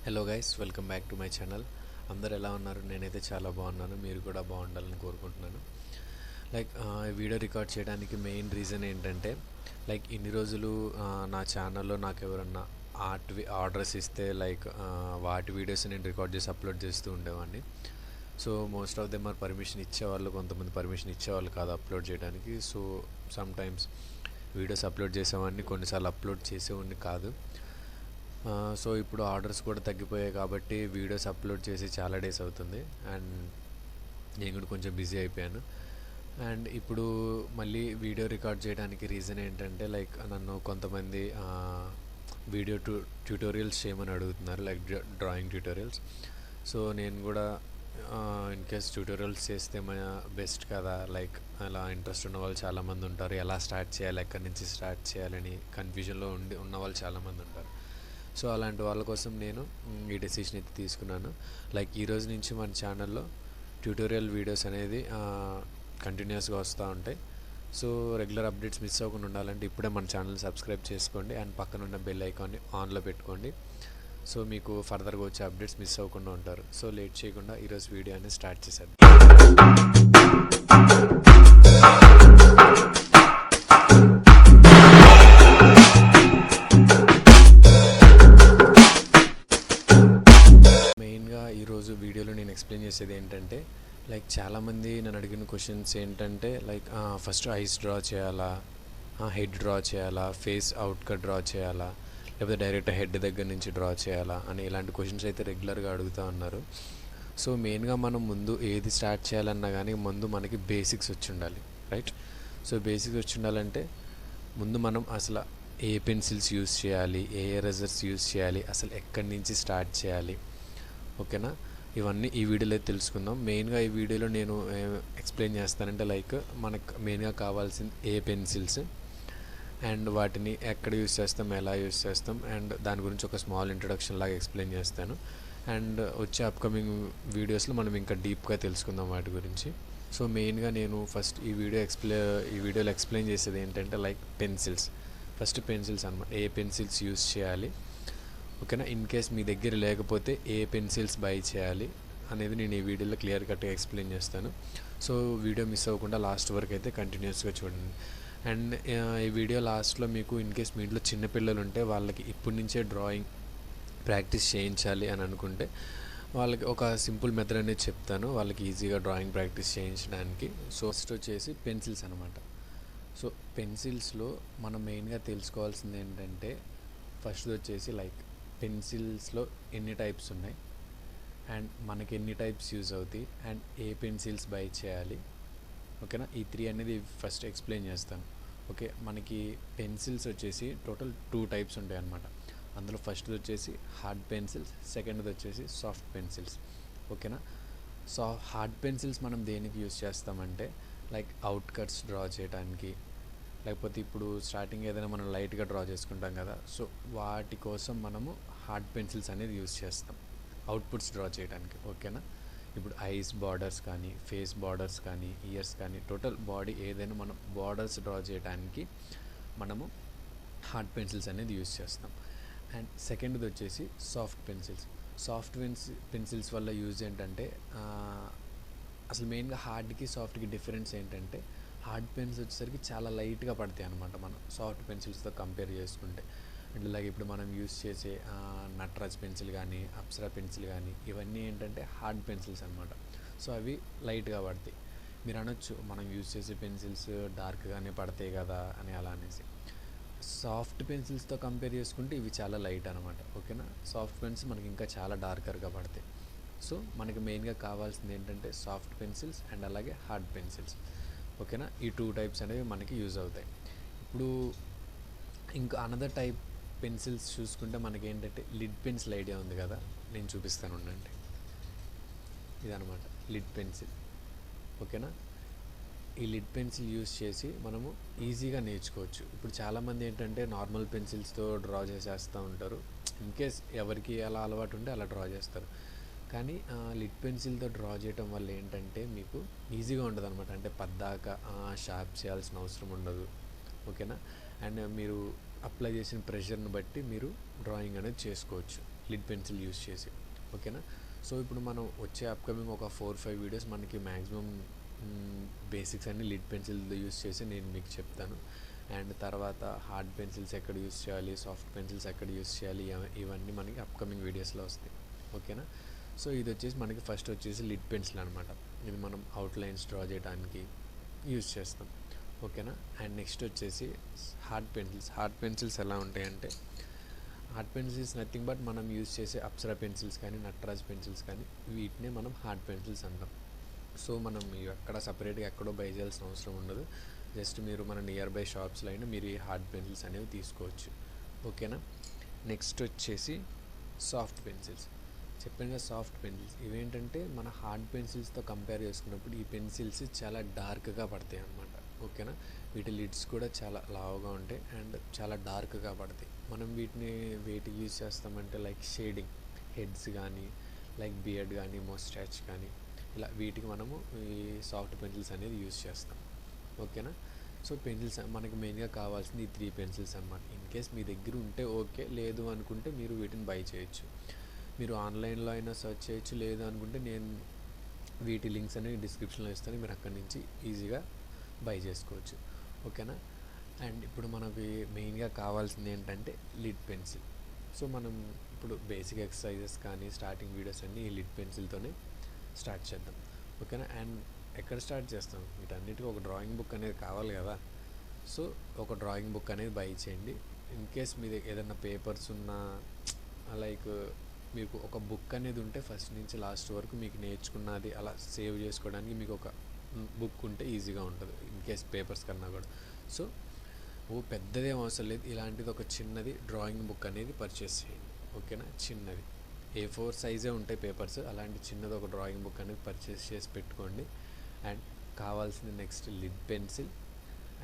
Hello guys, welcome back to my channel. అందరు ఎలా ఉన్నారు? నేనైతే చాలా బాగున్నాను. మీరు కూడా బాగుండాలని కోరుకుంటున్నాను. వీడియో రికార్డ్ చేయడానికి మెయిన్ రీజన్ ఏంటంటే ఇన్ని రోజులు నా ఛానల్లో నాకు ఎవరన్నా ఆర్డర్స్ ఇస్తే వాటి వీడియోస్ నేను రికార్డ్ చేసి అప్లోడ్ చేస్తూ ఉండేవాడిని. So most of them are permission ఇచ్చేవాళ్ళు, కొంతమంది పర్మిషన్ ఇచ్చేవాళ్ళు కాదు అప్లోడ్ చేయడానికి. So sometimes videos upload చేసేవాడిని, కొన్నిసార్లు అప్లోడ్ చేసేవాడిని కాదు. సో ఇప్పుడు ఆర్డర్స్ కూడా తగ్గిపోయాయి కాబట్టి వీడియోస్ అప్లోడ్ చేసి చాలా డేస్ అవుతుంది. అండ్ నేను కూడా కొంచెం బిజీ అయిపోయాను. అండ్ ఇప్పుడు మళ్ళీ వీడియో రికార్డ్ చేయడానికి రీజన్ ఏంటంటే నన్ను కొంతమంది వీడియో ట్యూటోరియల్స్ చేయమని అడుగుతున్నారు, డ్రాయింగ్ ట్యూటోరియల్స్. సో నేను కూడా ఇన్ కేస్ ట్యూటోరియల్స్ చేస్తే బెస్ట్ కదా, అలా ఇంట్రెస్ట్ ఉన్న వాళ్ళు చాలామంది ఉంటారు. ఎలా స్టార్ట్ చేయాలి, ఎక్కడి నుంచి స్టార్ట్ చేయాలని కన్ఫ్యూజన్లో ఉన్న వాళ్ళు చాలామంది ఉంటారు. సో అలాంటి వాళ్ళ కోసం నేను ఈ డెసిషన్ అయితే తీసుకున్నాను. ఈరోజు నుంచి మన ఛానల్లో ట్యూటోరియల్ వీడియోస్ అనేది కంటిన్యూస్గా వస్తూ ఉంటాయి. సో రెగ్యులర్ అప్డేట్స్ మిస్ అవ్వకుండా ఉండాలంటే ఇప్పుడే మన ఛానల్ సబ్స్క్రైబ్ చేసుకోండి అండ్ పక్కన ఉన్న బెల్ ఐకాన్ని ఆన్లో పెట్టుకోండి. సో మీకు ఫర్దర్గా వచ్చే అప్డేట్స్ మిస్ అవ్వకుండా ఉంటారు. సో లేట్ చేయకుండా ఈరోజు వీడియో అనేది స్టార్ట్ చేసేద్దాం. మెయిన్గా ఈరోజు వీడియోలో నేను ఎక్స్ప్లెయిన్ చేసేది ఏంటంటే చాలామంది నన్ను అడిగిన క్వశ్చన్స్ ఏంటంటే ఫస్ట్ ఐస్ డ్రా చేయాలా, హెడ్ డ్రా చేయాలా, ఫేస్ అవుట్కట్ డ్రా చేయాలా, లేకపోతే డైరెక్ట్ హెడ్ దగ్గర నుంచి డ్రా చేయాలా అని ఇలాంటి క్వశ్చన్స్ అయితే రెగ్యులర్గా అడుగుతూ ఉన్నారు. సో మెయిన్గా మనం ముందు ఏది స్టార్ట్ చేయాలన్నా కానీ ముందు మనకి బేసిక్స్ వచ్చి ఉండాలి, రైట్? సో బేసిక్స్ వచ్చి ఉండాలంటే ముందు మనం అసలు ఏ పెన్సిల్స్ యూస్ చేయాలి, ఏ ఎరేజర్స్ యూస్ చేయాలి, అసలు ఎక్కడి నుంచి స్టార్ట్ చేయాలి, ఓకేనా? ఇవన్నీ ఈ వీడియోలో తెలుసుకుందాం. మెయిన్గా ఈ వీడియోలో నేను ఎక్స్ప్లెయిన్ చేస్తానంటే మనకు మెయిన్గా కావాల్సింది ఏ పెన్సిల్స్ అండ్ వాటిని ఎక్కడ యూస్ చేస్తాం, ఎలా యూస్ చేస్తాం, అండ్ దాని గురించి ఒక స్మాల్ ఇంట్రడక్షన్ లాగా ఎక్స్ప్లెయిన్ చేస్తాను. అండ్ వచ్చే అప్కమింగ్ వీడియోస్లో మనం ఇంకా డీప్గా తెలుసుకుందాం వాటి గురించి. సో మెయిన్గా నేను ఫస్ట్ ఈ వీడియోలో ఎక్స్ప్లెయిన్ చేసేది ఏంటంటే పెన్సిల్స్. ఫస్ట్ పెన్సిల్స్ అన్నమాట, ఏ పెన్సిల్స్ యూస్ చేయాలి, ఓకేనా? ఇన్ కేస్ మీ దగ్గర లేకపోతే ఏ పెన్సిల్స్ బై చేయాలి అనేది నేను ఈ వీడియోలో క్లియర్ కట్గా ఎక్స్ప్లెయిన్ చేస్తాను. సో వీడియో మిస్ అవ్వకుండా లాస్ట్ వరకు అయితే కంటిన్యూస్గా చూడండి. అండ్ ఈ వీడియో లాస్ట్లో మీకు ఇన్ కేస్ మీ ఇంట్లో చిన్నపిల్లలు ఉంటే వాళ్ళకి ఇప్పటి నుంచే డ్రాయింగ్ ప్రాక్టీస్ చేయించాలి అని అనుకుంటే వాళ్ళకి ఒక సింపుల్ మెథడ్ అనేది చెప్తాను, వాళ్ళకి ఈజీగా డ్రాయింగ్ ప్రాక్టీస్ చేయించడానికి. సో ఫస్ట్ వచ్చేసి పెన్సిల్స్ అనమాట. సో పెన్సిల్స్లో మనం మెయిన్గా తెలుసుకోవాల్సింది ఏంటంటే ఫస్ట్ వచ్చేసి పెన్సిల్స్లో ఎన్ని టైప్స్ ఉన్నాయి అండ్ మనకి ఎన్ని టైప్స్ యూజ్ అవుతాయి అండ్ ఏ పెన్సిల్స్ బై చేయాలి, ఓకేనా? ఈ 3 అనేది ఫస్ట్ ఎక్స్ప్లెయిన్ చేస్తాను. ఓకే, మనకి పెన్సిల్స్ వచ్చేసి టోటల్ 2 టైప్స్ ఉంటాయి అన్నమాట. అందులో ఫస్ట్ వచ్చేసి హార్డ్ పెన్సిల్స్, సెకండ్ది వచ్చేసి సాఫ్ట్ పెన్సిల్స్, ఓకేనా? సో హార్డ్ పెన్సిల్స్ మనం దేనికి యూజ్ చేస్తామంటే అవుట్ కట్స్ డ్రా చేయడానికి, లేకపోతే ఇప్పుడు స్టార్టింగ్ ఏదైనా మనం లైట్గా డ్రా చేసుకుంటాం కదా, సో వాటి కోసం మనము హార్డ్ పెన్సిల్స్ అనేది యూజ్ చేస్తాం అవుట్పుట్స్ డ్రా చేయడానికి, ఓకేనా? ఇప్పుడు ఐస్ బార్డర్స్ కానీ, ఫేస్ బార్డర్స్ కానీ, ఇయర్స్ కానీ, టోటల్ బాడీ ఏదైనా మనం బార్డర్స్ డ్రా చేయడానికి మనము హార్డ్ పెన్సిల్స్ అనేది యూజ్ చేస్తాం. అండ్ సెకండ్ది వచ్చేసి సాఫ్ట్ పెన్సిల్స్. సాఫ్ట్ పెన్సిల్స్ వల్ల యూజ్ ఏంటంటే అసలు మెయిన్గా హార్డ్కి సాఫ్ట్కి డిఫరెన్స్ ఏంటంటే హార్డ్ పెన్స్ వచ్చేసరికి చాలా లైట్గా పడతాయి అనమాట మనం సాఫ్ట్ పెన్సిల్స్తో కంపేర్ చేసుకుంటే. అంటే ఇప్పుడు మనం యూస్ చేసే నటరాజ్ పెన్సిల్ కానీ, అప్సరా పెన్సిల్ కానీ, ఇవన్నీ ఏంటంటే హార్డ్ పెన్సిల్స్ అనమాట. సో అవి లైట్గా పడతాయి. మీరు అనొచ్చు మనం యూస్ చేసే పెన్సిల్స్ డార్క్గానే పడతాయి కదా అని, అలా అనేసి. సాఫ్ట్ పెన్సిల్స్తో కంపేర్ చేసుకుంటే ఇవి చాలా లైట్ అనమాట, ఓకేనా? సాఫ్ట్ పెన్సిల్స్ మనకి ఇంకా చాలా డార్కర్గా పడతాయి. సో మనకి మెయిన్గా కావాల్సింది ఏంటంటే సాఫ్ట్ పెన్సిల్స్ అండ్ అలాగే హార్డ్ పెన్సిల్స్, ఓకేనా? ఈ 2 టైప్స్ అనేవి మనకి యూజ్ అవుతాయి. ఇప్పుడు ఇంకా అనదర్ టైప్ పెన్సిల్స్ చూసుకుంటే మనకి ఏంటంటే లిడ్ పెన్సిల్ ఐడియా ఉంది కదా, నేను చూపిస్తాను ఉండండి. ఇదనమాట లిడ్ పెన్సిల్, ఓకేనా? ఈ లిడ్ పెన్సిల్ యూజ్ చేసి మనము ఈజీగా నేర్చుకోవచ్చు. ఇప్పుడు చాలామంది ఏంటంటే నార్మల్ పెన్సిల్స్తో డ్రా చేసేస్తూ ఉంటారు. ఇన్ కేస్ ఎవరికి ఎలా అలవాటు ఉంటే అలా డ్రా చేస్తారు. కానీ లిడ్ పెన్సిల్తో డ్రా చేయటం వల్ల ఏంటంటే మీకు ఈజీగా ఉంటుంది అనమాట. అంటే పద్దాక షార్ప్ చేయాల్సిన అవసరం ఉండదు, ఓకేనా? అండ్ మీరు అప్లై చేసిన ప్రెషర్ని బట్టి మీరు డ్రాయింగ్ అనేది చేసుకోవచ్చు. లిడ్ పెన్సిల్ యూస్ చేసి. ఓకేనా. సో ఇప్పుడు మనం వచ్చే అప్కమింగ్ ఒక 4-5 వీడియోస్ మనకి మ్యాక్సిమం బేసిక్స్ అన్ని లిడ్ పెన్సిల్ యూస్ చేసి నేను మీకు చెప్తాను. అండ్ తర్వాత హార్డ్ పెన్సిల్స్ ఎక్కడ యూస్ చేయాలి, సాఫ్ట్ పెన్సిల్స్ ఎక్కడ యూస్ చేయాలి, ఇవన్నీ మనకి అప్కమింగ్ వీడియోస్లో వస్తాయి. ఓకేనా. సో ఇది వచ్చేసి మనకి ఫస్ట్ వచ్చేసి లిడ్ పెన్సిల్ అనమాట. ఇది మనం అవుట్లైన్స్ డ్రా చేయడానికి యూస్ చేస్తాం. ఓకేనా. అండ్ నెక్స్ట్ వచ్చేసి హార్డ్ పెన్సిల్స్. హార్డ్ పెన్సిల్స్ ఎలా ఉంటాయంటే, హార్డ్ పెన్సిల్స్ నథింగ్ బట్ మనం యూస్ చేసే అప్సరా పెన్సిల్స్ కానీ నటరాజ్ పెన్సిల్స్ కానీ వీటినే మనం హార్డ్ పెన్సిల్స్ అంటాం. సో మనం ఎక్కడ సపరేట్గా ఎక్కడో బై చేయాల్సిన అవసరం ఉండదు. జస్ట్ మీరు మన నియర్ బై షాప్స్లో అయినా మీరు ఈ హార్డ్ పెన్సిల్స్ అనేవి తీసుకోవచ్చు. ఓకేనా. నెక్స్ట్ వచ్చేసి సాఫ్ట్ పెన్సిల్స్. చెప్పాను కదా సాఫ్ట్ పెన్సిల్స్. ఇవేంటంటే మన హార్డ్ పెన్సిల్స్తో కంపేర్ చేసుకున్నప్పుడు ఈ పెన్సిల్స్ చాలా డార్క్గా పడతాయి అన్నమాట. ఓకేనా. వీటి లిడ్స్ కూడా చాలా లావుగా ఉంటాయి అండ్ చాలా డార్క్గా పడతాయి. మనం వేటికి యూజ్ చేస్తామంటే లైక్ షేడింగ్, హెడ్స్ కానీ లైక్ బియర్డ్ కానీ మోస్టాచ్ కానీ ఇలా వీటికి మనము ఈ సాఫ్ట్ పెన్సిల్స్ అనేది యూజ్ చేస్తాం. ఓకేనా. సో పెన్సిల్స్ మనకి మెయిన్గా కావాల్సింది ఈ 3 పెన్సిల్స్ అన్నమాట. ఇన్ కేస్ మీ దగ్గర ఉంటే ఓకే, లేదు అనుకుంటే మీరు వీటిని బై చేయొచ్చు. మీరు ఆన్లైన్లో అయినా సెర్చ్ చేయొచ్చు, లేదు అనుకుంటే నేను వీటి లింక్స్ అనేవి డిస్క్రిప్షన్లో ఇస్తాను, మీరు అక్కడి నుంచి ఈజీగా బై చేసుకోవచ్చు. ఓకేనా. అండ్ ఇప్పుడు మనకి మెయిన్గా కావాల్సింది ఏంటంటే లిడ్ పెన్సిల్. సో మనం ఇప్పుడు బేసిక్ ఎక్సర్సైజెస్ కానీ స్టార్టింగ్ వీడియోస్ అన్నీ ఈ లిడ్ పెన్సిల్తోనే స్టార్ట్ చేద్దాం. ఓకేనా. అండ్ ఎక్కడ స్టార్ట్ చేస్తాం, వీటన్నిటికీ ఒక డ్రాయింగ్ బుక్ అనేది కావాలి కదా. సో ఒక డ్రాయింగ్ బుక్ అనేది బై చేయండి. ఇన్ కేస్ మీ దగ్గర ఏదైనా పేపర్స్ ఉన్నా లైక్ మీకు ఒక బుక్ అనేది ఉంటే ఫస్ట్ నుంచి లాస్ట్ వరకు మీకు నేర్చుకున్నది అలా సేవ్ చేసుకోవడానికి మీకు ఒక బుక్ ఉంటే ఈజీగా ఉంటుంది, ఇన్ కేస్ పేపర్స్ కన్నా కూడా. సో పెద్దదేం అవసరం లేదు, ఇలాంటిది ఒక చిన్నది డ్రాయింగ్ బుక్ అనేది పర్చేస్ చేయండి. ఓకేనా. చిన్నది A4 సైజే ఉంటాయి పేపర్స్, అలాంటి చిన్నది ఒక డ్రాయింగ్ బుక్ అనేది పర్చేస్ చేసి పెట్టుకోండి. అండ్ కావాల్సింది నెక్స్ట్ లిడ్ పెన్సిల్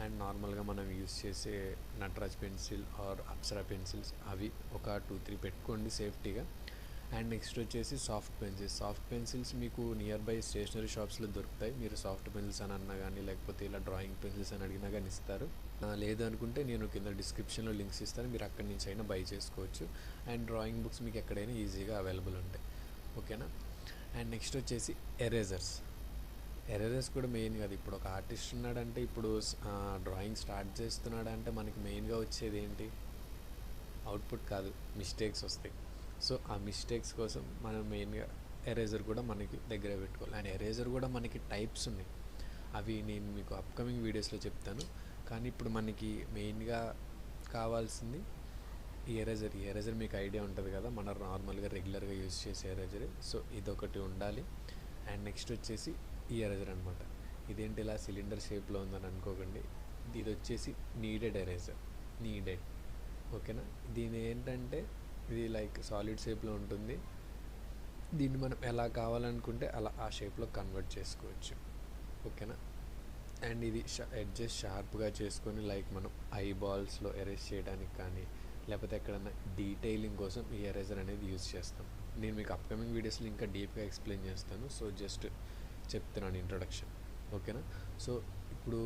అండ్ నార్మల్గా మనం యూస్ చేసే Nataraj pencil are Apsara pencils అవి ఒక 2-3 పెట్టుకోండి సేఫ్టీగా. అండ్ నెక్స్ట్ వచ్చేసి సాఫ్ట్ పెన్సిల్స్. సాఫ్ట్ పెన్సిల్స్ మీకు నియర్ బై స్టేషనరీ షాప్స్లో దొరుకుతాయి. మీరు సాఫ్ట్ పెన్సిల్స్ అని అన్నా కానీ లేకపోతే ఇలా డ్రాయింగ్ పెన్సిల్స్ అని అడిగినా కానీ ఇస్తారు. లేదు అనుకుంటే నేను కింద డిస్క్రిప్షన్లో లింక్స్ ఇస్తాను, మీరు అక్కడి నుంచి అయినా బై చేసుకోవచ్చు. అండ్ డ్రాయింగ్ బుక్స్ మీకు ఎక్కడైనా ఈజీగా అవైలబుల్ ఉంటాయి. ఓకేనా. అండ్ నెక్స్ట్ వచ్చేసి ఎరేజర్స్. ఎరేజర్స్ కూడా మెయిన్ కదా. ఇప్పుడు ఒక ఆర్టిస్ట్ ఉన్నాడంటే, ఇప్పుడు డ్రాయింగ్ స్టార్ట్ చేస్తున్నాడంటే మనకి మెయిన్గా వచ్చేది ఏంటి, అవుట్పుట్ కాదు, మిస్టేక్స్ వస్తాయి. సో ఆ మిస్టేక్స్ కోసం మనం మెయిన్గా ఎరేజర్ కూడా మనకి దగ్గర పెట్టుకోవాలి. అండ్ ఎరేజర్ కూడా మనకి టైప్స్ ఉన్నాయి, అవి నేను మీకు అప్కమింగ్ వీడియోస్లో చెప్తాను. కానీ ఇప్పుడు మనకి మెయిన్గా కావాల్సింది ఈ ఎరేజర్. ఈ ఎరేజర్ మీకు ఐడియా ఉంటుంది కదా, మన నార్మల్గా రెగ్యులర్గా యూజ్ చేసే ఎరేజర్. సో ఇదొకటి ఉండాలి. అండ్ నెక్స్ట్ వచ్చేసి ఈ ఎరేజర్ అనమాట. ఇదేంటి ఇలా సిలిండర్ షేప్లో ఉందని అనుకోకండి, ఇది వచ్చేసి నీడెడ్ ఎరేజర్. నీడెడ్. ఓకేనా. దీని ఏంటంటే ఇది లైక్ సాలిడ్ షేప్లో ఉంటుంది, దీన్ని మనం ఎలా కావాలనుకుంటే అలా ఆ షేప్లో కన్వర్ట్ చేసుకోవచ్చు. ఓకేనా. అండ్ ఇది ఎడ్జెస్ షార్ప్గా చేసుకొని లైక్ మనం ఐ బాల్స్లో ఎరేజ్ చేయడానికి కానీ లేకపోతే ఎక్కడన్నా డీటెయిలింగ్ కోసం ఈ ఎరేజర్ అనేది యూజ్ చేస్తాం. నేను మీకు అప్కమింగ్ వీడియోస్లో ఇంకా డీప్గా ఎక్స్ప్లెయిన్ చేస్తాను. సో జస్ట్ చెప్తున్నాను ఇంట్రొడక్షన్. ఓకేనా. సో ఇప్పుడు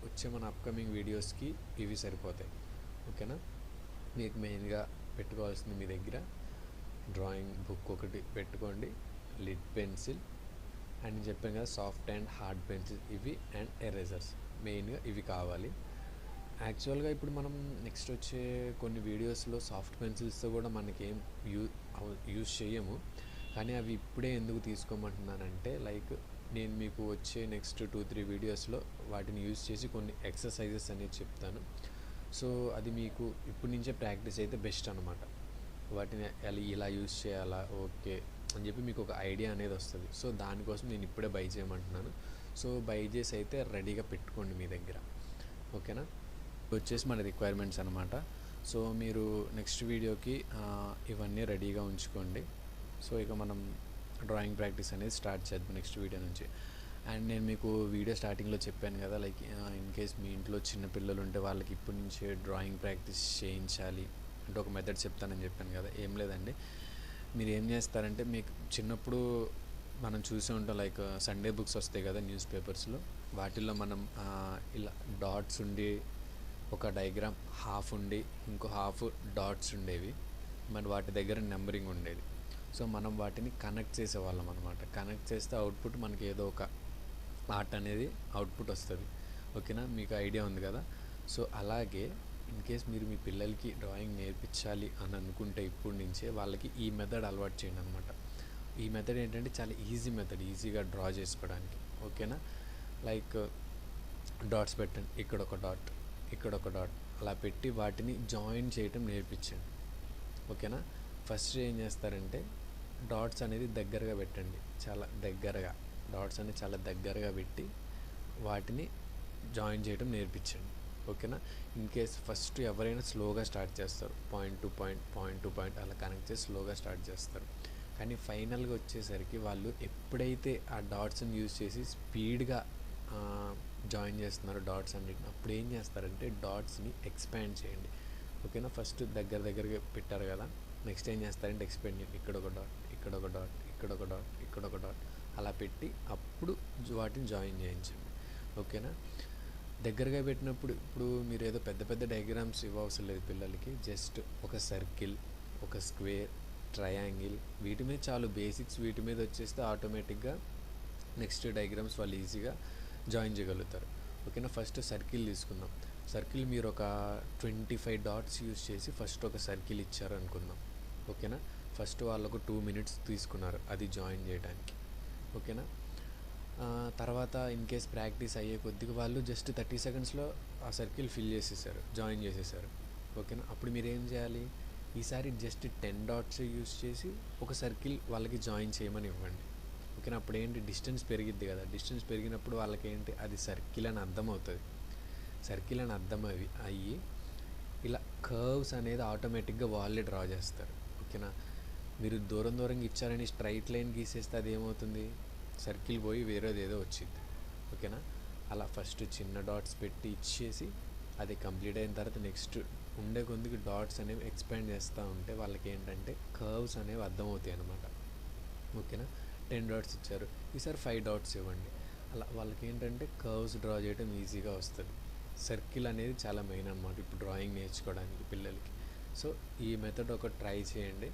వచ్చే మన అప్కమింగ్ వీడియోస్కి ఇవి సరిపోతాయి. ఓకేనా. మీకు మెయిన్గా పెట్టుకోవాల్సింది మీ దగ్గర డ్రాయింగ్ బుక్ ఒకటి పెట్టుకోండి, లిడ్ పెన్సిల్ అండ్ చెప్పాను కదా సాఫ్ట్ అండ్ హార్డ్ పెన్సిల్ ఇవి, అండ్ ఎరేజర్స్ మెయిన్గా ఇవి కావాలి. యాక్చువల్గా ఇప్పుడు మనం నెక్స్ట్ వచ్చే కొన్ని వీడియోస్లో సాఫ్ట్ పెన్సిల్స్తో కూడా మనకేం యూజ్ చేయము, కానీ అవి ఇప్పుడే ఎందుకు తీసుకోమంటున్నానంటే లైక్ నేను మీకు వచ్చే నెక్స్ట్ 2-3 వీడియోస్లో వాటిని యూజ్ చేసి కొన్ని ఎక్సర్సైజెస్ అనేది చెప్తాను. సో అది మీకు ఇప్పటి నుంచే ప్రాక్టీస్ అయితే బెస్ట్ అనమాట. వాటిని ఇలా యూజ్ చేయాలా ఓకే అని చెప్పి మీకు ఒక ఐడియా అనేది వస్తుంది. సో దానికోసం నేను ఇప్పుడే బై చేయమంటున్నాను. సో బై చేసి అయితే రెడీగా పెట్టుకోండి మీ దగ్గర. ఓకేనా. వచ్చేసి మన రిక్వైర్మెంట్స్ అనమాట. సో మీరు నెక్స్ట్ వీడియోకి ఇవన్నీ రెడీగా ఉంచుకోండి. సో ఇక మనం డ్రాయింగ్ ప్రాక్టీస్ అనేది స్టార్ట్ చేద్దాం నెక్స్ట్ వీడియో నుంచి. అండ్ నేను మీకు వీడియో స్టార్టింగ్లో చెప్పాను కదా లైక్ ఇన్ కేస్ మీ ఇంట్లో చిన్న పిల్లలు ఉంటే వాళ్ళకి ఇప్పటి నుంచే డ్రాయింగ్ ప్రాక్టీస్ చేయించాలి అంటే ఒక మెథడ్ చెప్తానని చెప్పాను కదా. ఏం లేదండి, మీరు ఏం చేస్తారంటే మీకు చిన్నప్పుడు మనం చూసే ఉంటాం లైక్ సండే బుక్స్ వస్తాయి కదా న్యూస్ పేపర్స్లో, వాటిల్లో మనం ఇలా డాట్స్ ఉండి ఒక డయాగ్రామ్ హాఫ్ ఉండి ఇంకో హాఫ్ డాట్స్ ఉండేవి. మన వాటి దగ్గర నెంబరింగ్ ఉండేది. సో మనం వాటిని కనెక్ట్ చేసేవాళ్ళం అనమాట. కనెక్ట్ చేస్తే అవుట్పుట్ మనకి ఏదో ఒక ఆర్ట్ అనేది అవుట్పుట్ వస్తుంది. ఓకేనా, మీకు ఐడియా ఉంది కదా. సో అలాగే ఇన్ కేస్ మీరు మీ పిల్లలకి డ్రాయింగ్ నేర్పించాలి అని అనుకుంటే ఇప్పటి నుంచే వాళ్ళకి ఈ మెథడ్ అలవాటు చేయండి అనమాట. ఈ మెథడ్ ఏంటంటే చాలా ఈజీ మెథడ్, ఈజీగా డ్రా చేసుకోవడానికి. ఓకేనా, లైక్ డాట్స్ పెట్టండి, ఇక్కడ ఒక డాట్, ఇక్కడ ఒక డాట్, అలా పెట్టి వాటిని జాయిన్ చేయటం నేర్పించండి. ఓకేనా, ఫస్ట్ ఏం చేస్తారంటే డాట్స్ అనేది దగ్గరగా పెట్టండి, చాలా దగ్గరగా. డాట్స్ అనేది చాలా దగ్గరగా పెట్టి వాటిని జాయిన్ చేయడం నేర్పించండి. ఓకేనా, ఇన్ కేస్ ఫస్ట్ ఎవరైనా స్లోగా స్టార్ట్ చేస్తారు, point to point, point to point అలా కనెక్ట్ చేసి స్లోగా స్టార్ట్ చేస్తారు. కానీ ఫైనల్గా వచ్చేసరికి వాళ్ళు ఎప్పుడైతే ఆ డాట్స్ని యూజ్ చేసి స్పీడ్గా జాయిన్ చేస్తున్నారు డాట్స్ అన్నిటిని, అప్పుడు ఏం చేస్తారంటే డాట్స్ని ఎక్స్పాండ్ చేయండి. ఓకేనా, ఫస్ట్ దగ్గరగా పెట్టారు కదా, నెక్స్ట్ ఏం చేస్తారంటే ఎక్స్పాండ్ చేయండి. ఇక్కడ ఒక డాట్, ఇక్కడ ఒక డాట్, ఇక్కడ ఒక డాట్, ఇక్కడ ఒక డాట్, అలా పెట్టి అప్పుడు వాటిని జాయిన్ చేయించండి. ఓకేనా, దగ్గరగా పెట్టినప్పుడు ఇప్పుడు మీరు ఏదో పెద్ద పెద్ద డయాగ్రామ్స్ ఇవ్వవసరం లేదు పిల్లలకి. జస్ట్ ఒక సర్కిల్, ఒక స్క్వేర్, ట్రయాంగిల్, వీటి మీద చాలు, బేసిక్స్ వీటి మీద వచ్చేస్తే ఆటోమేటిక్గా నెక్స్ట్ డయాగ్రామ్స్ వాళ్ళు ఈజీగా జాయిన్ చేయగలుగుతారు. ఓకేనా, ఫస్ట్ సర్కిల్ తీసుకుందాం. సర్కిల్ మీరు ఒక 25 డాట్స్ యూజ్ చేసి ఫస్ట్ ఒక సర్కిల్ ఇచ్చారు అనుకుందాం. ఓకేనా, ఫస్ట్ వాళ్ళకు 2 minutes తీసుకున్నారు అది జాయిన్ చేయడానికి. ఓకేనా, తర్వాత ఇన్ కేస్ ప్రాక్టీస్ అయ్యే కొద్దిగా వాళ్ళు జస్ట్ 30 secondsలో ఆ సర్కిల్ ఫిల్ చేసేసారు, జాయిన్ చేసేసారు. ఓకేనా, అప్పుడు మీరు ఏం చేయాలి, ఈసారి జస్ట్ 10 డాట్స్ యూజ్ చేసి ఒక సర్కిల్ వాళ్ళకి జాయిన్ చేయమని ఇవ్వండి. ఓకేనా, అప్పుడు ఏంటి, డిస్టెన్స్ పెరిగిద్ది కదా, డిస్టెన్స్ పెరిగినప్పుడు వాళ్ళకి ఏంటి, అది సర్కిల్ అని అర్థం అవుతుంది. సర్కిల్ అని అర్థం అయ్యి ఇలా కర్వ్స్ అనేది ఆటోమేటిక్గా వాళ్ళే డ్రా చేస్తారు. ఓకేనా, మీరు దూరంగా ఇచ్చారని స్ట్రైట్ లైన్ గీసేస్తే అది ఏమవుతుంది, సర్కిల్ పోయి వేరేది ఏదో వచ్చింది. ఓకేనా, అలా ఫస్ట్ చిన్న డాట్స్ పెట్టి ఇచ్చేసి అది కంప్లీట్ అయిన తర్వాత నెక్స్ట్ ఉండే కొద్దికి డాట్స్ అనేవి ఎక్స్పాండ్ చేస్తూ ఉంటే వాళ్ళకి ఏంటంటే కర్వ్స్ అనేవి అర్థమవుతాయి అన్నమాట. ఓకేనా, 10 డాట్స్ ఇచ్చారు, ఈసారి 5 డాట్స్ ఇవ్వండి. అలా వాళ్ళకి ఏంటంటే కర్వ్స్ డ్రా చేయడం ఈజీగా వస్తుంది. సర్కిల్ అనేది చాలా మెయిన్ అన్నమాట ఇప్పుడు డ్రాయింగ్ నేర్చుకోవడానికి పిల్లలకి. సో ఈ మెథడ్ ఒక ట్రై చేయండి.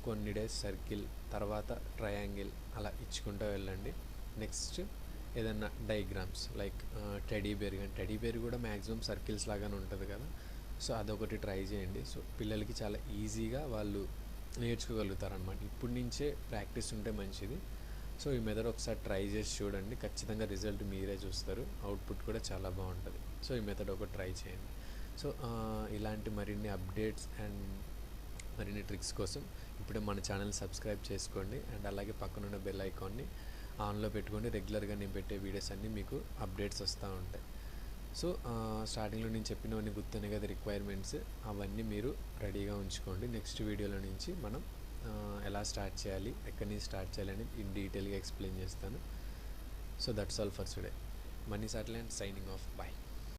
కొన్ని డేస్ సర్కిల్, తర్వాత ట్రయాంగిల్ అలా ఇచ్చుకుంటూ వెళ్ళండి. నెక్స్ట్ ఏదన్నా డయాగ్రామ్స్ లైక్ టెడీ బేర్, కానీ టెడీ బేర్ కూడా మ్యాక్సిమం సర్కిల్స్ లాగానే ఉంటుంది కదా. సో అదొకటి ట్రై చేయండి. సో పిల్లలకి చాలా ఈజీగా వాళ్ళు నేర్చుకోగలుగుతారనమాట. ఇప్పటి నుంచే ప్రాక్టీస్ ఉంటే మంచిది. సో ఈ మెథడ్ ఒకసారి ట్రై చేసి చూడండి, ఖచ్చితంగా రిజల్ట్ మీరే చూస్తారు, అవుట్పుట్ కూడా చాలా బాగుంటుంది. సో ఈ మెథడ్ ఒకటి ట్రై చేయండి. సో ఇలాంటి మరిన్ని అప్డేట్స్ అండ్ మరిన్ని ట్రిక్స్ కోసం ఇప్పుడే మన ఛానల్ సబ్స్క్రైబ్ చేసుకోండి. అండ్ అలాగే పక్కనున్న బెల్ ఐకాన్ని ఆన్లో పెట్టుకోండి. రెగ్యులర్గా నేను పెట్టే వీడియోస్ అన్నీ మీకు అప్డేట్స్ వస్తూ ఉంటాయి. సో స్టార్టింగ్లో నేను చెప్పినవన్నీ గుర్తున్నాయి కదా రిక్వైర్మెంట్స్, అవన్నీ మీరు రెడీగా ఉంచుకోండి. నెక్స్ట్ వీడియోలో నుంచి మనం ఎలా స్టార్ట్ చేయాలి, ఎక్కడి నుంచి స్టార్ట్ చేయాలని ఇన్ డీటెయిల్గా ఎక్స్ప్లెయిన్ చేస్తాను. So that's all for today. Money satellite signing off, bye.